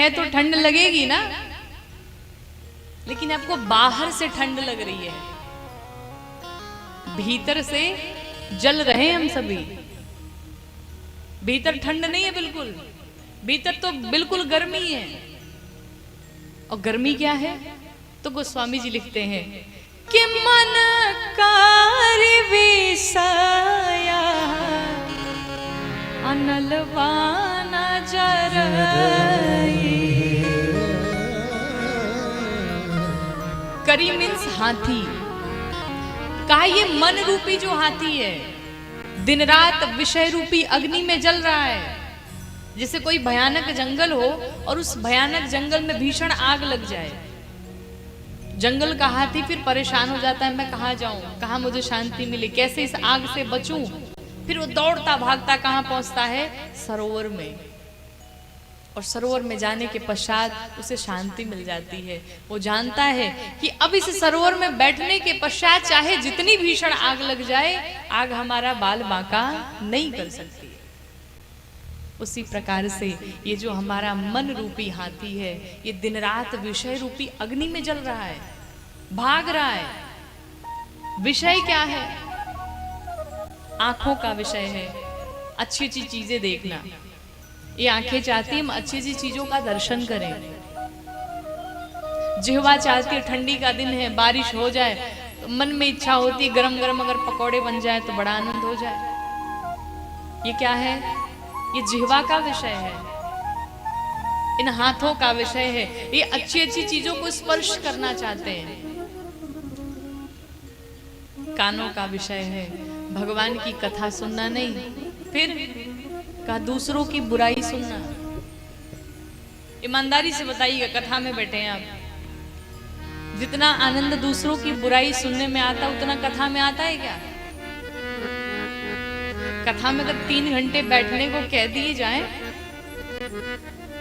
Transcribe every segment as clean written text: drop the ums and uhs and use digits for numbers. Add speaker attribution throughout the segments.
Speaker 1: हैं तो ठंड लगेगी ना, लेकिन आपको बाहर से ठंड लग रही है, भीतर से जल रहे हम सभी। भीतर ठंड नहीं है बिल्कुल, भीतर तो बिल्कुल गर्मी है। और गर्मी क्या है? तो गोस्वामी जी लिखते हैं कि मन कारी विषया अनलवाना जरई। करी मीन्स हाथी। कहा ये मन रूपी जो हाथी है दिन रात विषय रूपी अग्नि में जल रहा है। जैसे कोई भयानक जंगल हो और उस भयानक जंगल में भीषण आग लग जाए, जंगल का हाथी फिर परेशान हो जाता है, मैं कहाँ जाऊं, कहाँ मुझे शांति मिले, कैसे इस आग से बचूं। फिर वो दौड़ता भागता कहाँ पहुंचता है? सरोवर में। और सरोवर में जाने के पश्चात उसे शांति मिल जाती है। वो जानता है कि अब इस सरोवर में बैठने के पश्चात चाहे जितनी भीषण आग लग जाए, आग हमारा बाल बांका नहीं कर सकती। उसी प्रकार से ये जो हमारा मन रूपी हाथी है, ये दिन रात विषय रूपी अग्नि में जल रहा है, भाग रहा है। विषय क्या है? आंखों का विषय है अच्छी अच्छी चीजें देखना। ये आंखें चाहती हैं हम अच्छी अच्छी चीजों का दर्शन करें। जिह्वा चाहती है ठंडी का दिन है बारिश हो जाए, तो मन में इच्छा होती है गरम गरम अगर पकौड़े बन जाए तो बड़ा आनंद हो जाए। ये क्या है? ये जिह्वा का विषय है, इन हाथों का विषय है। ये अच्छी अच्छी चीजों को स्पर्श करना चाहते हैं। कानों का विषय है भगवान की कथा सुनना नहीं, फिर का दूसरों की बुराई सुनना। ईमानदारी से बताइएगा, कथा में बैठे हैं आप, जितना आनंद दूसरों की बुराई सुनने में आता उतना कथा में आता है क्या? कथा में अगर 3 घंटे बैठने को कह दिए जाए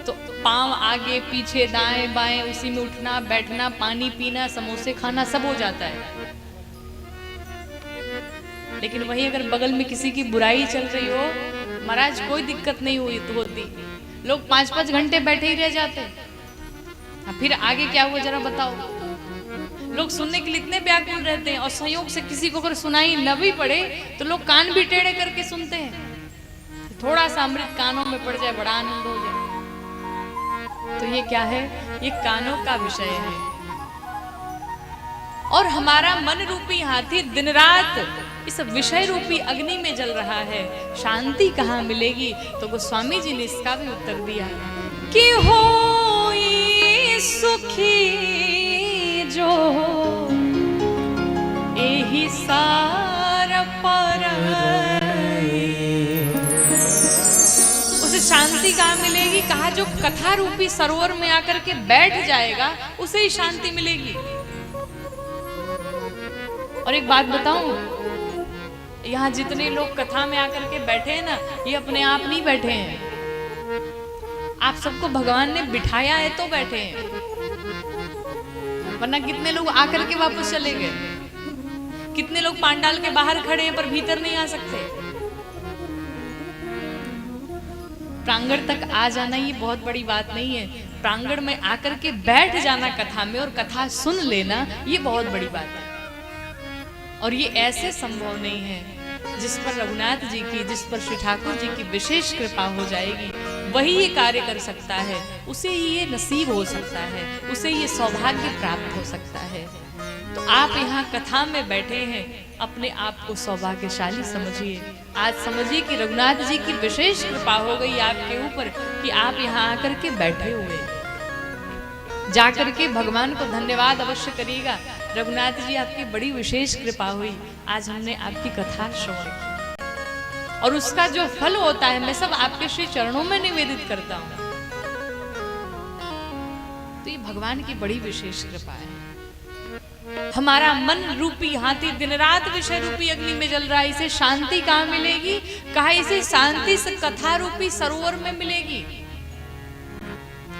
Speaker 1: तो पांव आगे पीछे दाएं बाएं उसी में उठना बैठना, पानी पीना, समोसे खाना सब हो जाता है। लेकिन वहीं अगर बगल में किसी की बुराई चल रही हो, महाराज कोई दिक्कत नहीं हुई तो होती, लोग 5-5 घंटे बैठे ही रह जाते। फिर आगे क्या हुआ जरा बताओ। लोग सुनने के लिए इतने व्याकुल रहते हैं, और संयोग से किसी को अगर सुनाई न भी पड़े तो लोग कान भी टेढ़े करके सुनते हैं। थोड़ा सा अमृत कानों में पड़ जाए बड़ा आनंद हो जाए। तो ये क्या है? ये कानों का विषय है। और हमारा मन रूपी हाथी दिन रात इस विषय रूपी अग्नि में जल रहा है, शांति कहाँ मिलेगी? तो गोस्वामी जी ने इसका भी उत्तर दिया कि होई सुखी जो एही सार पर। उसे शांति कहाँ मिलेगी? कहा जो कथा रूपी सरोवर में आकर के बैठ जाएगा उसे ही शांति मिलेगी। और एक बात बताऊं, यहाँ जितने लोग कथा में आकर के बैठे हैं ना, ये अपने आप नहीं बैठे हैं। आप सबको भगवान ने बिठाया है तो बैठे हैं, वरना कितने लोग आकर के वापस चले गए। कितने लोग पांडाल के बाहर खड़े हैं पर भीतर नहीं आ सकते। प्रांगण तक आ जाना ये बहुत बड़ी बात नहीं है, प्रांगण में आकर के बैठ जाना कथा में और कथा सुन लेना ये बहुत बड़ी बात है। और ये ऐसे संभव नहीं है जिस पर रघुनाथ जी की, जिस पर श्री ठाकुर जी की विशेष कृपा हो जाएगी वही ये कार्य कर सकता है, उसे ही ये नसीब हो सकता है, उसे ये सौभाग्य प्राप्त हो सकता है। तो आप यहाँ कथा में बैठे हैं, अपने आप को सौभाग्यशाली समझिए। आज समझिए कि रघुनाथ जी की विशेष कृपा हो गई आपके ऊपर कि आप यहाँ आकर के बैठे हुए। जाकर के भगवान को धन्यवाद अवश्य करिएगा, रघुनाथ जी आपकी बड़ी विशेष कृपा हुई, आज हमने आपकी कथा श्रवण की। और उसका जो फल होता है मैं सब आपके श्री चरणों में निवेदित करता हूं। तो ये भगवान की बड़ी विशेष कृपा है। हमारा मन रूपी हाथी दिन रात विषय रूपी अग्नि में जल रहा है, इसे शांति कहाँ मिलेगी? कहा इसे शांति से कथा रूपी सरोवर में मिलेगी।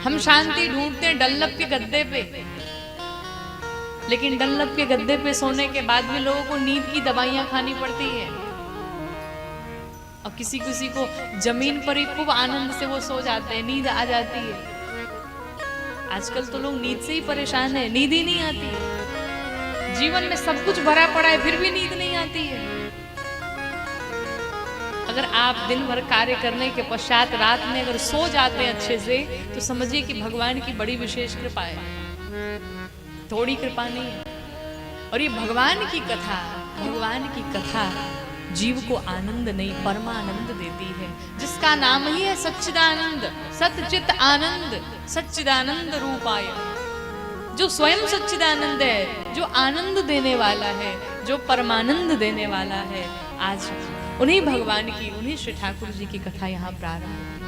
Speaker 1: हम शांति ढूंढते हैं डल्लभ के गद्दे पे, लेकिन डल्लभ के गद्दे पे सोने के बाद भी लोगों को नींद की दवाइयां खानी पड़ती है। और किसी किसी को जमीन पर ही खूब आनंद से वो सो जाते हैं, नींद आ जाती है। आजकल तो लोग नींद से ही परेशान है, नींद ही नहीं आती। जीवन में सब कुछ भरा पड़ा है, फिर भी नींद नहीं आती है। अगर आप दिन भर कार्य करने के पश्चात रात में अगर सो जाते हैं अच्छे से, तो समझिए कि भगवान की बड़ी विशेष कृपा है, थोड़ी कृपा नहीं है। और ये भगवान की कथा जीव को आनंद नहीं, परमानंद देती है, जिसका नाम ही है सच्चिदानंद, सतचित आनंद, सच्चिदानंद रूपाय। जो स्वयं सच्चिदानंद है, जो आनंद देने वाला है, जो परमानंद देने वाला है, आज उन्हीं भगवान की, उन्हीं श्री ठाकुर जी की कथा यहाँ प्रारंभ